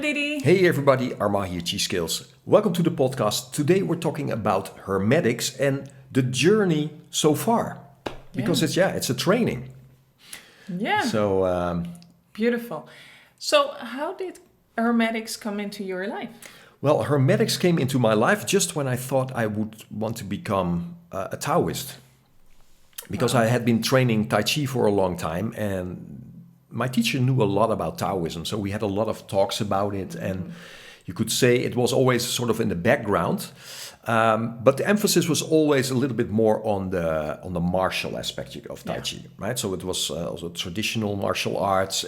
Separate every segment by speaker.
Speaker 1: Didi.
Speaker 2: Hey everybody, Arma here, Chi Skills. Welcome to the podcast. Today we're talking about Hermetics and the journey so far. Because it's a training.
Speaker 1: Yeah.
Speaker 2: So
Speaker 1: beautiful. So how did Hermetics come into your life?
Speaker 2: well, Hermetics came into my life just when I thought I would want to become a Taoist. Because I had been training Tai Chi for a long time and my teacher knew a lot about Taoism. So we had a lot of talks about it and you could say it was always sort of in the background. But the emphasis was always a little bit more on the martial aspect of Tai Chi, right? So it was also traditional martial arts,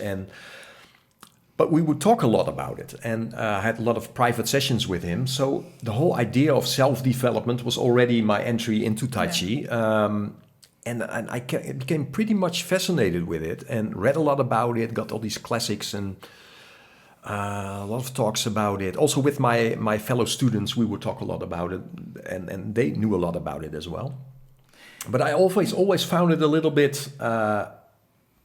Speaker 2: but we would talk a lot about it, and I had a lot of private sessions with him. So the whole idea of self-development was already my entry into Tai Chi, and I became pretty much fascinated with it and read a lot about it. Got all these classics and a lot of talks about it. Also with my fellow students, we would talk a lot about it, and they knew a lot about it as well. But I always found it a little bit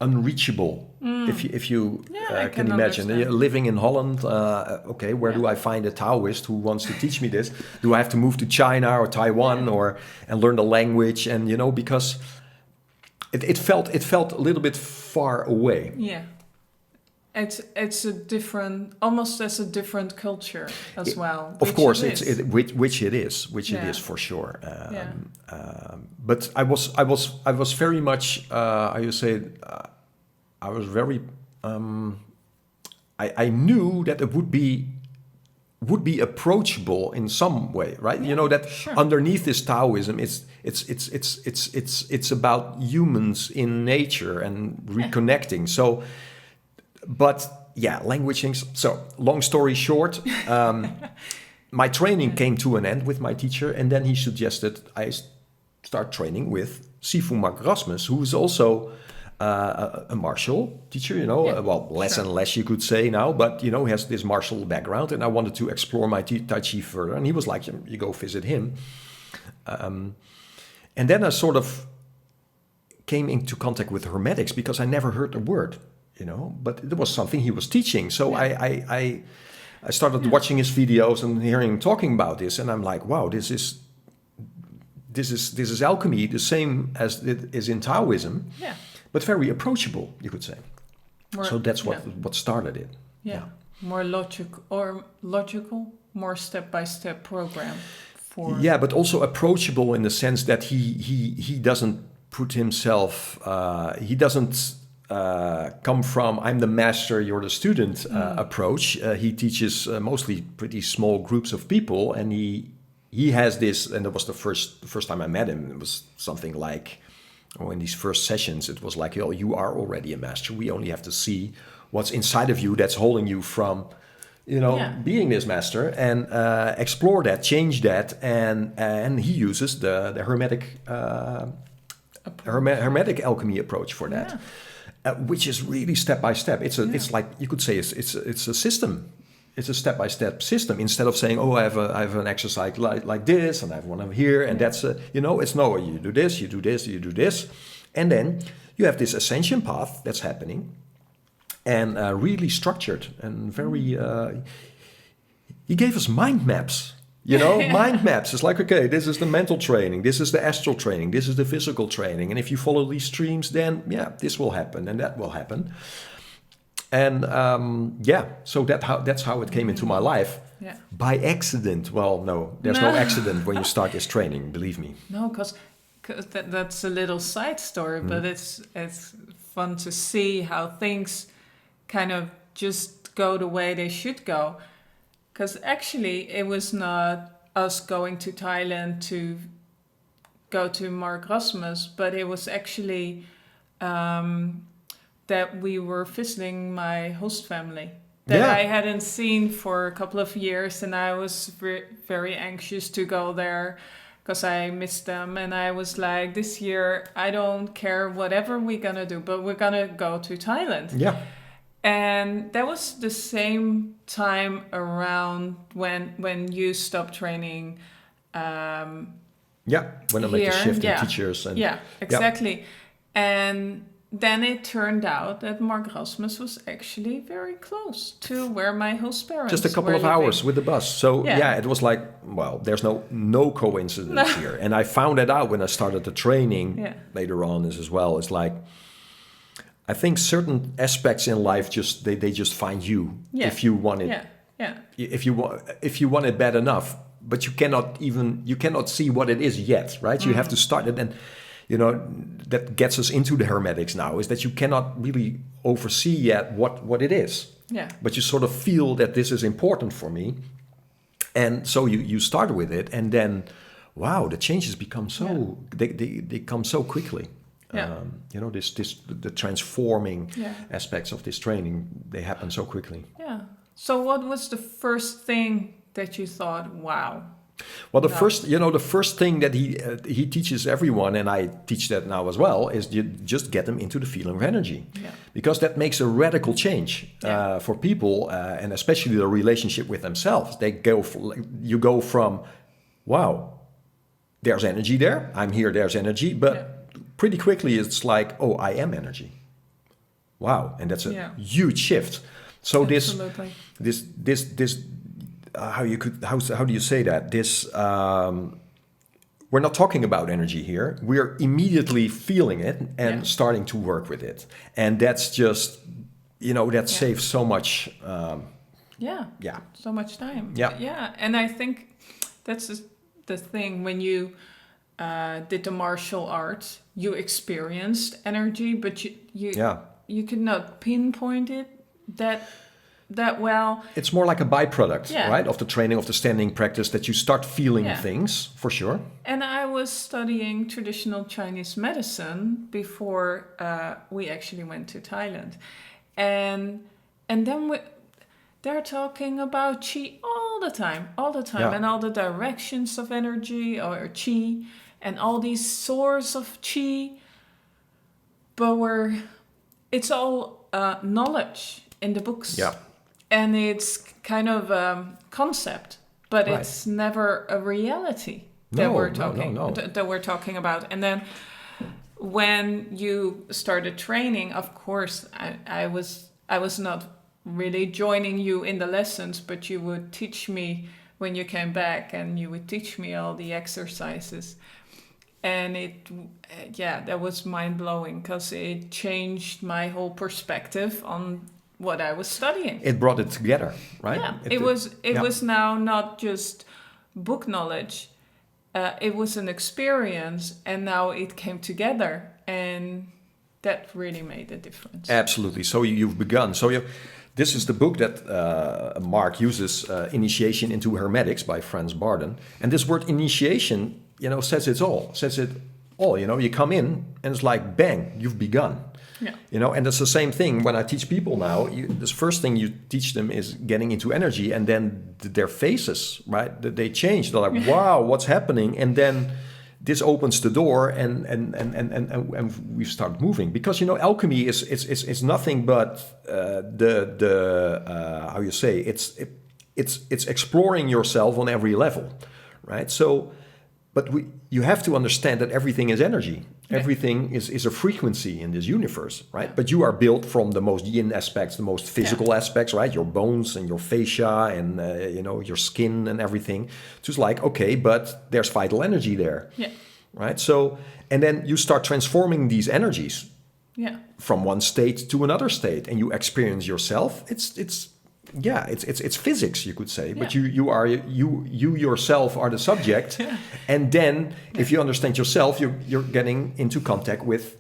Speaker 2: unreachable. If you can imagine living in Holland. Where do I find a Taoist who wants to teach me this? Do I have to move to China or Taiwan and learn the language? And because it felt a little bit far away.
Speaker 1: Yeah. It's a different, almost as a different culture as well.
Speaker 2: Of course, which it is for sure. But I was very much I was very I knew that it would be approachable in some way, right? Underneath this Taoism, it's about humans in nature and reconnecting. So. But language things. So long story short, my training came to an end with my teacher, and then he suggested I start training with Sifu Mark Rasmus, who is also a martial teacher. Less and less you could say now, but he has this martial background, and I wanted to explore my Tai Chi further. And he was like, "You go visit him," and then I sort of came into contact with Hermetics because I never heard a word. But it was something he was teaching. So I started watching his videos and hearing him talking about this, and I'm like, wow, this is alchemy, the same as it is in Taoism, but very approachable, you could say. So that's what started it.
Speaker 1: Yeah. More logical, more step-by-step program for.
Speaker 2: Yeah, but also approachable in the sense that he doesn't put himself. He doesn't. Come from I'm the master, you're the student approach. He teaches mostly pretty small groups of people, and he has this. And it was the first time I met him. It was something like, in these first sessions, it was like, you are already a master. We only have to see what's inside of you that's holding you from, being this master, and explore that, change that, and he uses the hermetic alchemy approach for that. Yeah. Which is really step by step. It's like you could say it's a system. It's a step by step system. Instead of saying, I have an exercise like this, and I have one over here, and that's it's no. You do this, you do this, you do this, and then you have this ascension path that's happening, and really structured and very. He gave us mind maps. Mind maps. It's like, okay, this is the mental training, this is the astral training, this is the physical training. And if you follow these streams, then, this will happen and that will happen. And, so that's how it came into my life. Yeah. By accident. Well, no, there's no accident when you start this training, believe me.
Speaker 1: No, because that's a little side story, but it's fun to see how things kind of just go the way they should go. Because actually, it was not us going to Thailand to go to Mark Rasmus, but it was actually that we were visiting my host family that I hadn't seen for a couple of years, and I was very anxious to go there because I missed them. And I was like, this year, I don't care whatever we're going to do, but we're going to go to Thailand.
Speaker 2: Yeah.
Speaker 1: And that was the same time around when you stopped training.
Speaker 2: When I made the shift in teachers. And,
Speaker 1: exactly. And then it turned out that Mark Rasmus was actually very close to where my host parents
Speaker 2: just a couple
Speaker 1: were
Speaker 2: of
Speaker 1: living.
Speaker 2: hours with the bus. So
Speaker 1: Yeah.
Speaker 2: it was like, well, there's no coincidence here. And I found that out when I started the training later on as well. It's like, I think certain aspects in life they just find you if you want it.
Speaker 1: Yeah.
Speaker 2: If you want it bad enough, but you cannot see what it is yet, right? You have to start it. And that gets us into the Hermetics now, is that you cannot really oversee yet what it is.
Speaker 1: Yeah.
Speaker 2: But you sort of feel that this is important for me. And so you start with it, and then, wow, the changes become so, they come so quickly.
Speaker 1: Yeah.
Speaker 2: The transforming aspects of this training, they happen so quickly.
Speaker 1: Yeah. So what was the first thing that you thought, wow?
Speaker 2: Well, the first thing that he teaches everyone, and I teach that now as well, is you just get them into the feeling of energy, because that makes a radical change for people, and especially the relationship with themselves. You go from, wow, there's energy there. I'm here. There's energy, but pretty quickly it's like, oh, I am energy. Wow, and that's a huge shift. So
Speaker 1: Absolutely.
Speaker 2: this. How do you say that? We're not talking about energy here. We're immediately feeling it and starting to work with it, and that's just saves so much.
Speaker 1: So much time.
Speaker 2: Yeah.
Speaker 1: And I think that's the thing when you did the martial arts, you experienced energy, but you could not pinpoint it that well.
Speaker 2: It's more like a byproduct, right, of the training, of the standing practice, that you start feeling things, for sure.
Speaker 1: And I was studying traditional Chinese medicine before we actually went to Thailand. And then they're talking about qi all the time, and all the directions of energy or qi, and all these sources of qi. But it's all knowledge in the books.
Speaker 2: Yeah.
Speaker 1: And it's kind of a concept, but it's never a reality that we're talking about. And then when you started training, of course, I was not really joining you in the lessons, but you would teach me when you came back, and you would teach me all the exercises. And that was mind-blowing, because it changed my whole perspective on what I was studying.
Speaker 2: It brought it together, right?
Speaker 1: Yeah, it was now not just book knowledge. It was an experience, and now it came together, and that really made a difference.
Speaker 2: Absolutely. So you've begun. This is the book that Mark uses, Initiation into Hermetics by Franz Barton. And this word initiation, says it all. You come in, and it's like, bang, you've begun. Yeah. And it's the same thing when I teach people now. The first thing you teach them is getting into energy, and then their faces, right? They change. They're like, wow, what's happening? And then this opens the door, and we start moving, because alchemy is nothing but how you say, it's exploring yourself on every level, right? So, but you have to understand that everything is energy. Everything is a frequency in this universe, right? But you are built from the most yin aspects, the most physical aspects, right? Your bones and your fascia and your skin and everything. Just like, okay, but there's vital energy there, right? So, and then you start transforming these energies from one state to another state, and you experience yourself. It's physics, you could say, but you yourself are the subject, and then if you understand yourself, you're getting into contact with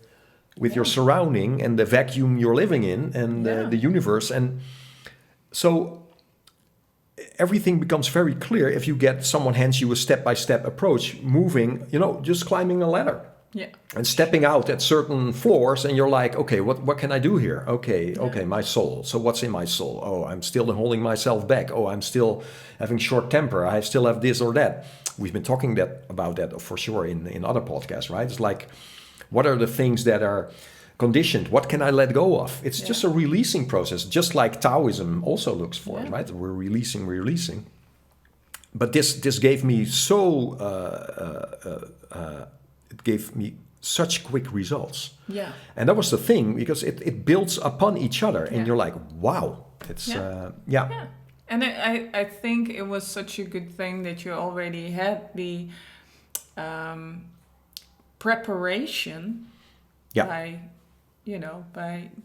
Speaker 2: your surrounding and the vacuum you're living in, and the universe, and so everything becomes very clear if you get someone hands you a step-by-step approach, moving, just climbing a ladder.
Speaker 1: Yeah.
Speaker 2: And stepping out at certain floors, and you're like, okay, what can I do here? Okay, my soul. So what's in my soul? Oh, I'm still holding myself back. Oh, I'm still having short temper. I still have this or that. We've been talking about that for sure in other podcasts, right? It's like, what are the things that are conditioned? What can I let go of? It's just a releasing process, just like Taoism also looks for it, right? We're releasing. But this gave me it gave me such quick results.
Speaker 1: Yeah.
Speaker 2: And that was the thing, because it builds upon each other, and
Speaker 1: Yeah.
Speaker 2: you're like, wow, it's
Speaker 1: Yeah. And I think it was such a good thing that you already had the preparation by,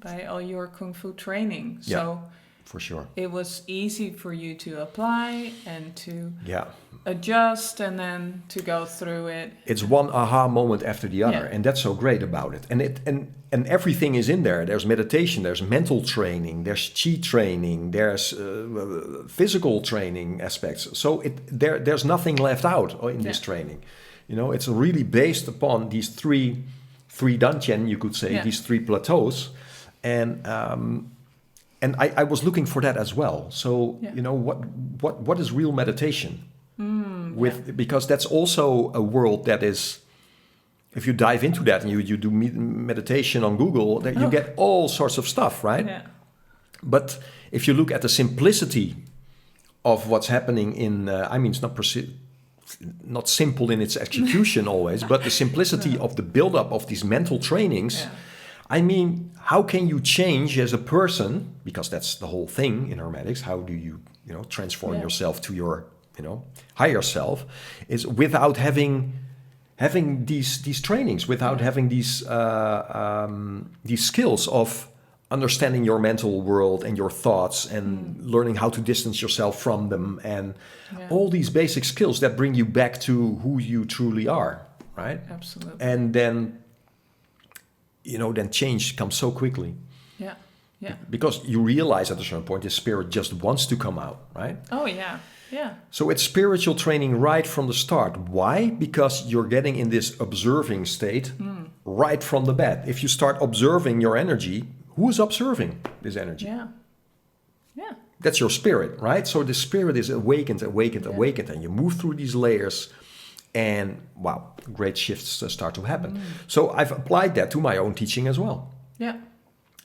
Speaker 1: by all your Kung Fu training. So
Speaker 2: for sure.
Speaker 1: it was easy for you to apply and to
Speaker 2: Yeah.
Speaker 1: adjust and then to go through it.
Speaker 2: It's one aha moment after the other, and that's so great about it. And everything is in there. There's meditation, there's mental training, there's chi training, there's physical training aspects. So there's nothing left out in this training. It's really based upon these three dantian, you could say, these three plateaus, and I was looking for that as well. So what is real meditation? Because that's also a world that is, if you dive into that and you do meditation on Google, that you get all sorts of stuff, right?
Speaker 1: Yeah.
Speaker 2: But if you look at the simplicity of what's happening it's not simple in its execution always, but the simplicity of the buildup of these mental trainings. Yeah. How can you change as a person? Because that's the whole thing in Hermetics. How do you, transform yourself to your, higher self? Is without having these trainings, without having these skills of understanding your mental world and your thoughts and learning how to distance yourself from them, and all these basic skills that bring you back to who you truly are, right?
Speaker 1: Absolutely.
Speaker 2: And then, then change comes so quickly.
Speaker 1: Yeah, yeah.
Speaker 2: Because you realize at a certain point the spirit just wants to come out, right?
Speaker 1: Oh, yeah, yeah.
Speaker 2: So it's spiritual training right from the start. Why? Because you're getting in this observing state right from the bat. If you start observing your energy, who is observing this energy?
Speaker 1: Yeah. Yeah.
Speaker 2: That's your spirit, right? So the spirit is awakened, and you move through these layers, and wow, great shifts start to happen. So I've applied that to my own teaching as well.
Speaker 1: Yeah.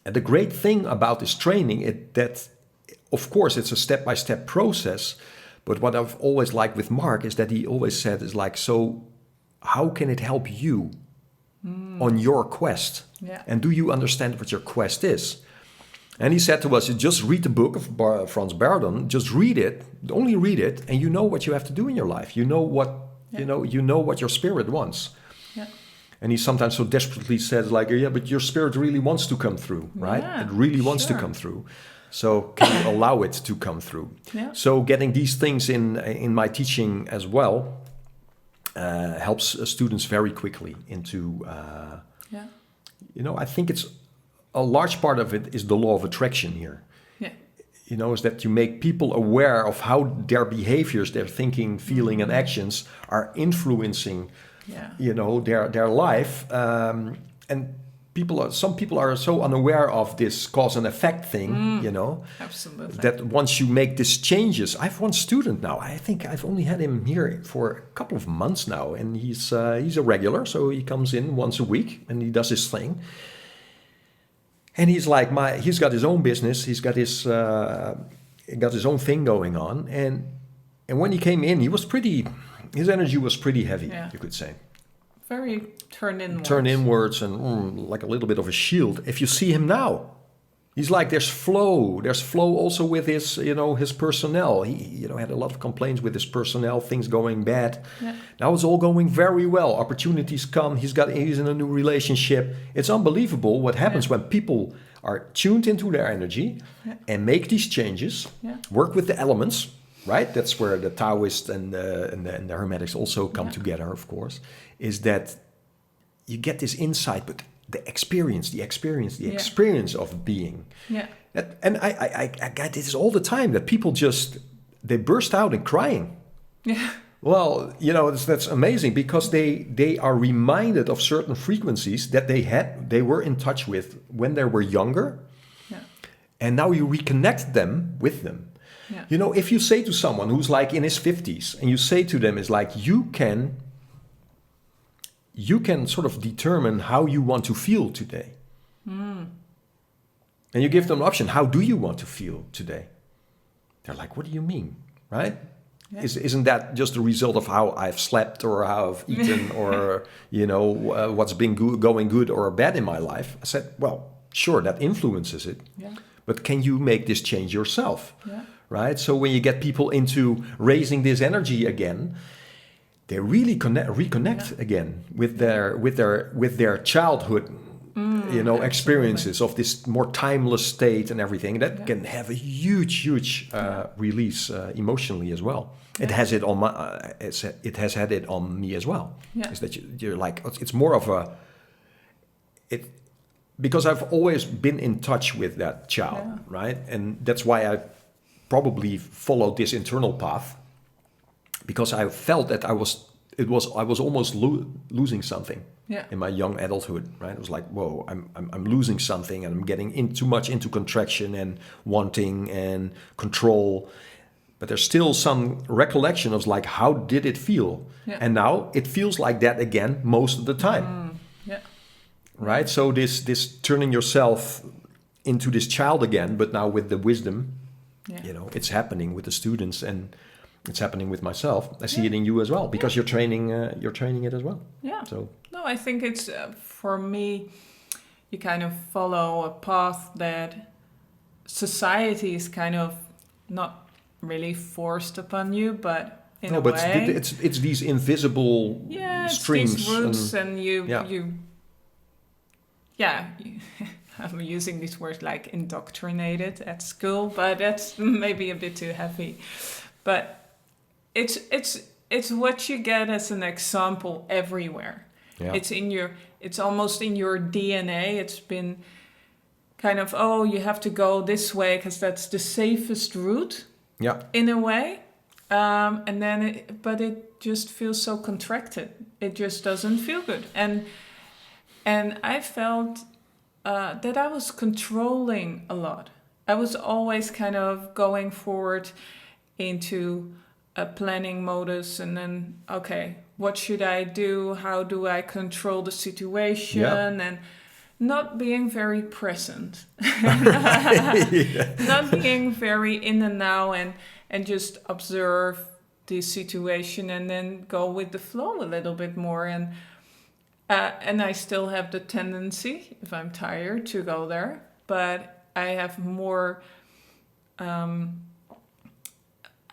Speaker 2: And the great thing about this training that, of course, it's a step-by-step process, but what I've always liked with Mark is that he always said is like, so how can it help you on your quest?
Speaker 1: Yeah.
Speaker 2: And do you understand what your quest is? And he said to us, just read the book of Franz Barton, just read it, only read it, and you know what you have to do in your life. You know what you know what your spirit wants.
Speaker 1: Yeah.
Speaker 2: And he sometimes so desperately says like, but your spirit really wants to come through, right?
Speaker 1: Yeah,
Speaker 2: it really wants to come through. So can you allow it to come through?
Speaker 1: Yeah.
Speaker 2: So getting these things in my teaching as well helps students very quickly into, I think it's a large part of it is the law of attraction here. Yeah. Is that you make people aware of how their behaviors, their thinking, feeling, and actions are influencing, their life. And some people are so unaware of this cause and effect thing,
Speaker 1: Absolutely.
Speaker 2: that once you make these changes, I have one student now. I think I've only had him here for a couple of months now, and he's a regular, so he comes in once a week and he does his thing. And he's like he's got his own business. He's got his own thing going on. And when he came in, his energy was pretty heavy, you could say.
Speaker 1: Very turned
Speaker 2: inwards and like a little bit of a shield. If you see him now, he's like, there's flow also with his, his personnel. He, had a lot of complaints with his personnel, things going bad. Yeah. Now it's all going very well. Opportunities come. He's in a new relationship. It's unbelievable what happens when people are tuned into their energy and make these changes, work with the elements, right? That's where the Taoist and the Hermetics also come together, of course, is that you get this insight, but the experience of being. Yeah. And I get this all the time, that people they burst out in crying. Yeah. Well, that's amazing, because they are reminded of certain frequencies that they were in touch with when they were younger. Yeah. And now you reconnect them with them. Yeah. If you say to someone who's like in his 50s, and you say to them, is like, you can sort of determine how you want to feel today. And you give them an option. How do you want to feel today? They're like, what do you mean? Right?
Speaker 1: Yeah.
Speaker 2: Isn't that just a result of how I've slept or how I've eaten or, what's been going good or bad in my life? I said, well, sure, that influences it.
Speaker 1: Yeah.
Speaker 2: But can you make this change yourself?
Speaker 1: Yeah.
Speaker 2: Right? So when you get people into raising this energy again, they really reconnect again with their childhood, experiences of this more timeless state and everything. That can have a huge release emotionally as well.
Speaker 1: Yeah.
Speaker 2: It has it on it has had it on me as well.
Speaker 1: Yeah.
Speaker 2: Is that you're like, it's more of because I've always been in touch with that child, right? And that's why I probably followed this internal path, because I felt that I was almost losing something in my young adulthood, right? It was like, whoa, I'm losing something, and I'm getting too much into contraction and wanting and control. But there's still some recollection of like, how did it feel? Yeah. And now it feels like that again most of the time. Right? So this turning yourself into this child again, but now with the wisdom, it's happening with the students, and it's happening with myself. I see it in you as well, because you're training it as well. Yeah. So
Speaker 1: no, I think it's for me, you kind of follow a path that society is kind of not really forced upon you, but in a way,
Speaker 2: it's these invisible streams,
Speaker 1: it's these roots, and you. Yeah, I'm using these words like indoctrinated at school, but that's maybe a bit too heavy. But it's what you get as an example everywhere. Yeah. It's almost in your DNA. It's been kind of, you have to go this way because that's the safest route. Yeah. In a way, and then it just feels so contracted. It just doesn't feel good, and I felt that I was controlling a lot. I was always kind of going forward into a planning modus, and then, okay, what should I do? How do I control the situation? Yeah. And not being very present. Not being very in the now and just observe the situation and then go with the flow a little bit more. And I still have the tendency, if I'm tired, to go there. But I have more...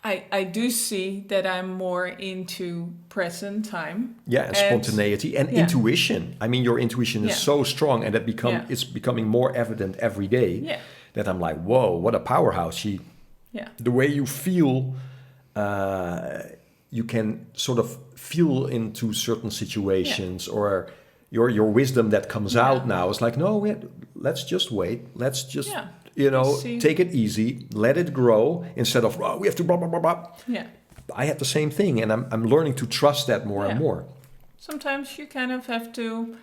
Speaker 1: I do see that I'm more into present time.
Speaker 2: Yeah, and spontaneity and intuition. I mean, your intuition is so strong, and it's becoming more evident every day. Yeah. That I'm like, whoa, what a powerhouse. The way you feel, you can sort of feel into certain situations, or your wisdom that comes out now is like, no, let's just wait. Let's just... take it easy, let it grow, instead of, we have to blah, blah, blah, blah. Yeah. I had the same thing, and I'm learning to trust that more and more.
Speaker 1: Sometimes you kind of have to,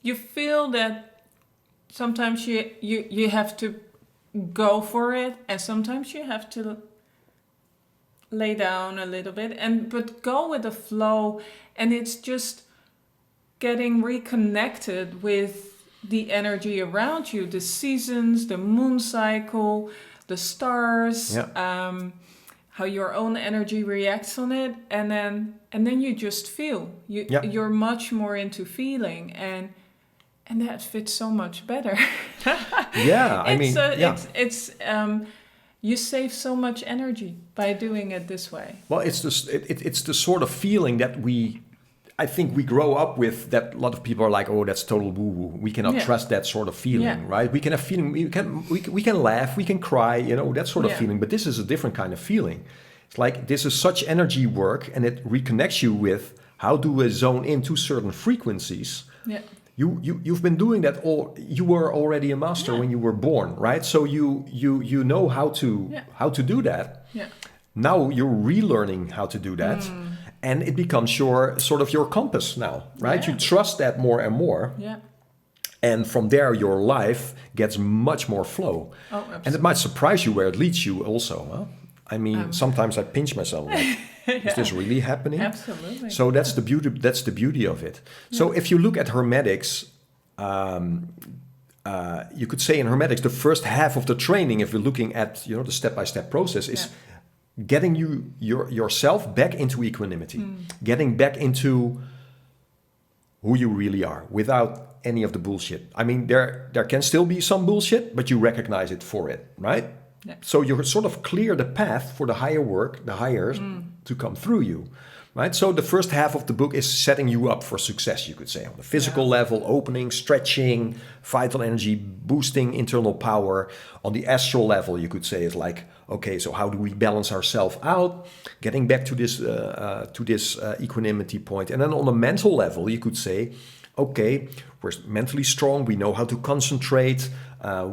Speaker 1: you feel that sometimes you have to go for it, and sometimes you have to lay down a little bit, but go with the flow, and it's just getting reconnected with the energy around you, the seasons, the moon cycle, the stars, how your own energy reacts on it, and then you just feel. You're much more into feeling, and that fits so much better. You save so much energy by doing it this way.
Speaker 2: Well, it's the sort of feeling that I think we grow up with, that a lot of people are like, oh, that's total woo-woo. We cannot trust that sort of feeling, right? We can have feeling, we can laugh, we can cry, that sort of feeling. But this is a different kind of feeling. It's like, this is such energy work, and it reconnects you with how do we zone into certain frequencies. Yeah. You've been doing that you were already a master when you were born, right? So you know how to do that. Yeah. Now you're relearning how to do that. And it becomes your compass now, right? Yeah. You trust that more and more. Yeah. And from there, your life gets much more flow. Oh, absolutely. And it might surprise you where it leads you also. Huh? I mean, sometimes I pinch myself. Like, is this really happening?
Speaker 1: Absolutely.
Speaker 2: So that's the beauty. That's the beauty of it. Yeah. So if you look at Hermetics, you could say in Hermetics, the first half of the training, if you're looking at the step-by-step process, is getting yourself back into equanimity, getting back into who you really are without any of the bullshit. I mean, there can still be some bullshit, but you recognize it for it, right?
Speaker 1: Yeah.
Speaker 2: So you sort of clear the path for the higher work, the higher to come through you, right? So the first half of the book is setting you up for success, you could say, on the physical level, opening, stretching, vital energy, boosting internal power. On the astral level, you could say, is like, okay, so how do we balance ourselves out, getting back to this equanimity point. And then on the mental level, you could say, okay, we're mentally strong, we know how to concentrate,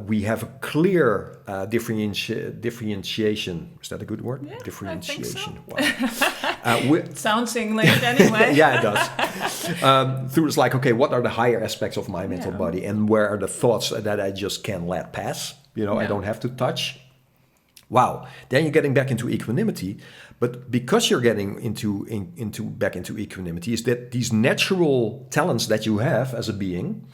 Speaker 2: we have a clear differentiation. Is that a good word?
Speaker 1: Yeah,
Speaker 2: Differentiation.
Speaker 1: I think so.
Speaker 2: Wow.
Speaker 1: It sounds English anyway.
Speaker 2: Yeah, it does. Through it's like, okay, what are the higher aspects of my mental body, and where are the thoughts that I just can't let pass? I don't have to touch. Wow. Then you're getting back into equanimity. But because you're getting back into equanimity, is that these natural talents that you have as a being,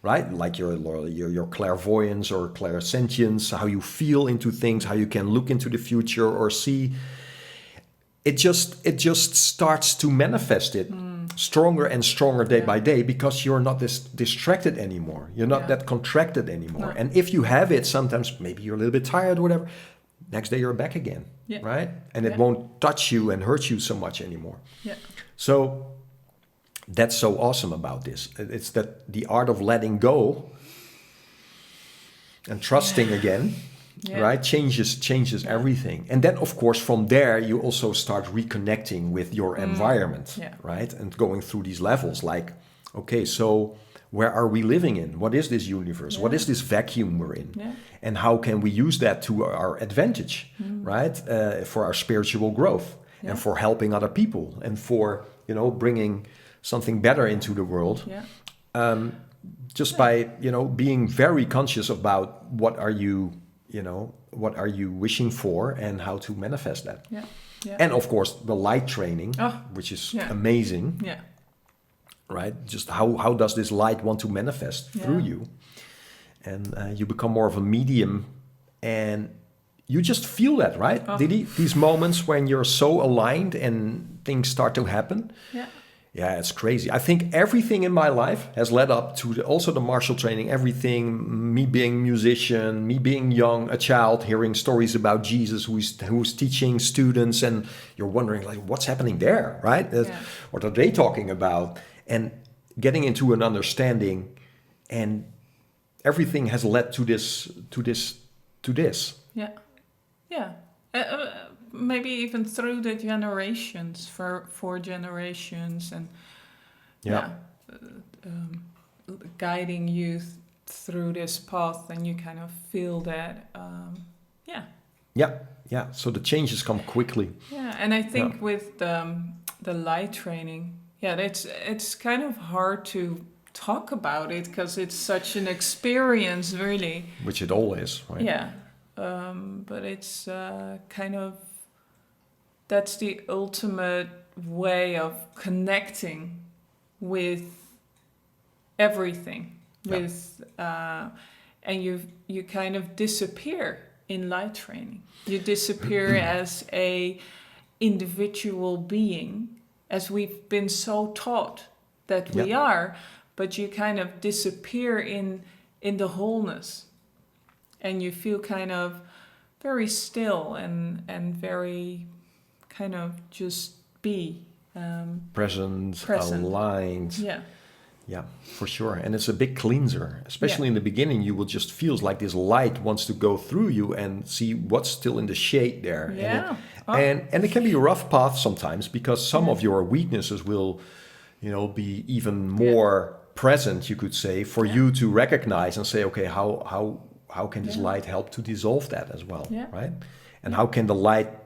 Speaker 2: right? Like your clairvoyance or clairsentience, how you feel into things, how you can look into the future or see. It just starts to manifest it stronger and stronger day by day, because you're not this distracted anymore. You're not that contracted anymore.
Speaker 1: No.
Speaker 2: And if you have it, sometimes maybe you're a little bit tired or whatever. Next day you're back again, right? And it won't touch you and hurt you so much anymore. Yeah. So that's so awesome about this. It's that the art of letting go and trusting again, right? Changes everything. And then, of course, from there, you also start reconnecting with your environment, right? And going through these levels like, okay, so where are we living in? What is this universe? What is this vacuum we're in? And how can we use that to our advantage, right? For our spiritual growth and for helping other people and for, bringing something better into the world. Just by, being very conscious about what are you wishing for and how to manifest that. And of course, the light training, which is amazing. Right? Just how does this light want to manifest through you? And you become more of a medium, and you just feel that, right, Didi? These moments when you're so aligned and things start to happen. Yeah, it's crazy. I think everything in my life has led up to also the martial training, everything, me being a musician, me being young, a child, hearing stories about Jesus who's teaching students, and you're wondering, like, what's happening there, right? What are they talking about? And getting into an understanding, and everything has led to this.
Speaker 1: Maybe even through the generations, for 4 generations, and guiding you through this path, and you kind of feel that.
Speaker 2: So the changes come quickly.
Speaker 1: And I think with the light training. It's kind of hard to talk about it because it's such an experience, really.
Speaker 2: Which it all is, right?
Speaker 1: But it's kind of, that's the ultimate way of connecting with everything. And you kind of disappear in light training. You disappear as a individual being, as we've been so taught that we are, but you kind of disappear in the wholeness, and you feel kind of very still and very kind of just be
Speaker 2: present, aligned. Yeah, for sure. And it's a big cleanser, especially in the beginning. You will just feel like this light wants to go through you and see what's still in the shade there. And it can be a rough path sometimes, because some of your weaknesses will, be even more present, you could say, for you to recognize and say, okay, how can this light help to dissolve that as well, right? And how can the light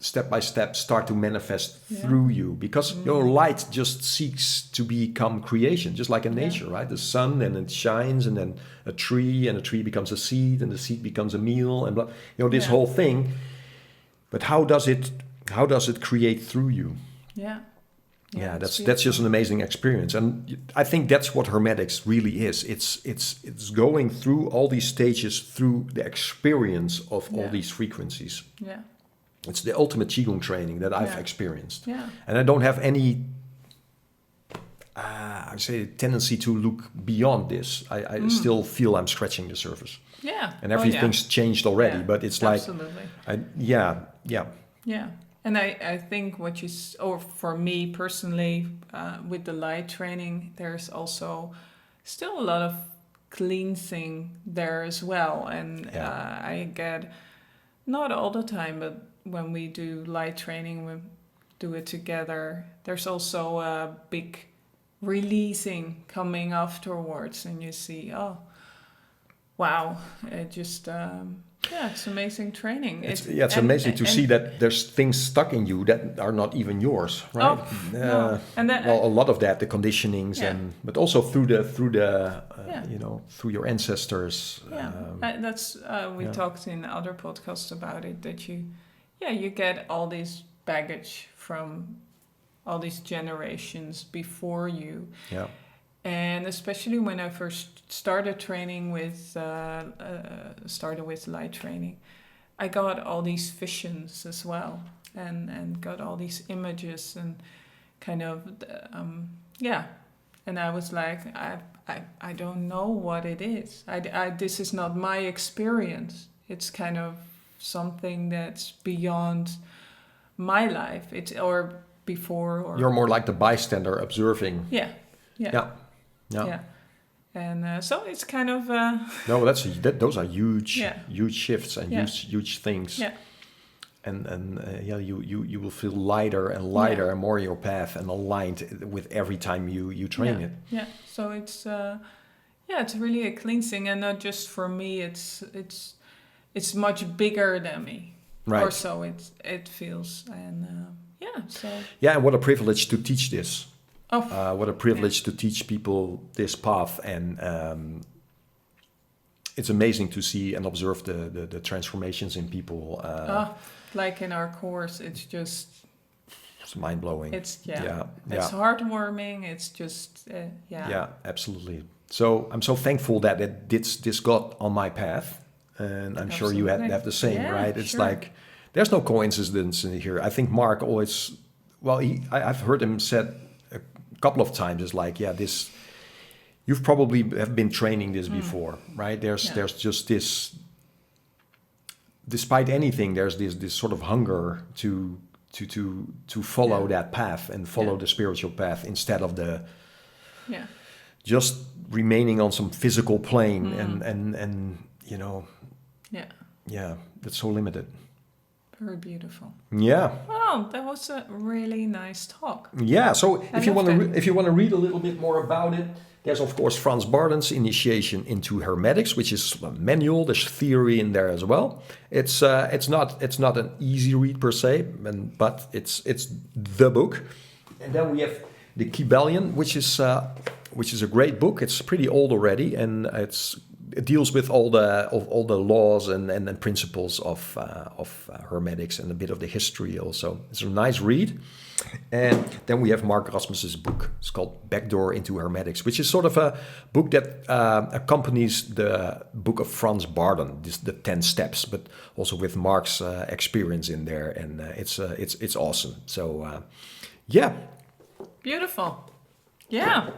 Speaker 2: step by step start to manifest through you? Because your light just seeks to become creation, just like in nature, right? The sun, and it shines, and then a tree, and a tree becomes a seed, and the seed becomes a meal, and this whole thing. But how does it create through you? That's just an amazing experience, and I think that's what Hermetics really is. It's going through all these stages through the experience of all these frequencies. It's the ultimate Qigong training that I've
Speaker 1: Yeah.
Speaker 2: experienced.
Speaker 1: Yeah.
Speaker 2: And I don't have any, I say, tendency to look beyond this. I still feel I'm scratching the surface.
Speaker 1: Yeah.
Speaker 2: And
Speaker 1: Oh, yeah.
Speaker 2: everything's changed already,
Speaker 1: Yeah,
Speaker 2: but it's like,
Speaker 1: absolutely.
Speaker 2: yeah.
Speaker 1: Yeah. And I think or for me personally, with the light training, there's also still a lot of cleansing there as well. And I get, not all the time, but when we do light training, we do it together, there's also a big releasing coming afterwards. And you see, oh, wow, it just... it's amazing training.
Speaker 2: It's amazing to see that there's things stuck in you that are not even yours, right?
Speaker 1: Oh, no. And that,
Speaker 2: well, a lot of that, the conditionings, but also through your ancestors.
Speaker 1: Yeah, that's we talked in other podcasts about it. That you get all this baggage from all these generations before you.
Speaker 2: Yeah.
Speaker 1: And especially when I first started training with light training, I got all these visions as well, and got all these images and kind of And I was like, I don't know what it is. This is not my experience. It's kind of something that's beyond my life. Or before. Or
Speaker 2: you're more like the bystander observing.
Speaker 1: Yeah.
Speaker 2: Yeah.
Speaker 1: And so it's kind of...
Speaker 2: No, those are huge shifts and huge things.
Speaker 1: Yeah.
Speaker 2: And you will feel lighter and lighter and more in your path and aligned with every time you train it.
Speaker 1: Yeah. So it's it's really a cleansing, and not just for me. It's much bigger than me.
Speaker 2: Right.
Speaker 1: Or so it feels, and so.
Speaker 2: Yeah, and what a privilege to teach this.
Speaker 1: Oh,
Speaker 2: what a privilege to teach people this path, and it's amazing to see and observe the transformations in people.
Speaker 1: Like in our course, it's
Speaker 2: mind blowing.
Speaker 1: It's heartwarming. It's just
Speaker 2: Yeah, absolutely. So I'm so thankful that this got on my path, and I'm sure you have the same, right? It's like there's no coincidence in here. I think Mark always, I've heard him said a couple of times, it's like, this, you've probably have been training this before, right? There's just this, despite anything, there's this sort of hunger to follow that path and follow the spiritual path instead of the just remaining on some physical plane and that's so limited.
Speaker 1: Very beautiful.
Speaker 2: Yeah.
Speaker 1: Well, that was a really nice talk.
Speaker 2: Yeah. So if you want to read a little bit more about it, there's of course Franz Barton's Initiation into Hermetics, which is a manual. There's theory in there as well. It's not an easy read per se, but it's the book. And then we have the Kybalion, which is a great book. It's pretty old already, and it deals with all the laws and principles of Hermetics and a bit of the history also. It's a nice read. And then we have Mark Rasmus's book. It's called Backdoor into Hermetics, which is sort of a book that accompanies the book of Franz Barton, the 10 steps, but also with Mark's experience in there, and it's awesome. So
Speaker 1: beautiful. Yeah.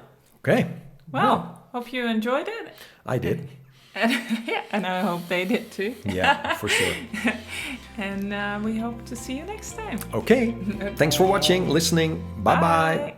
Speaker 2: Okay.
Speaker 1: Well, hope you enjoyed it.
Speaker 2: I did.
Speaker 1: And I hope they did too.
Speaker 2: Yeah, for sure.
Speaker 1: And we hope to see you next time.
Speaker 2: Okay. Thanks for watching, listening. Bye-bye.
Speaker 1: Bye.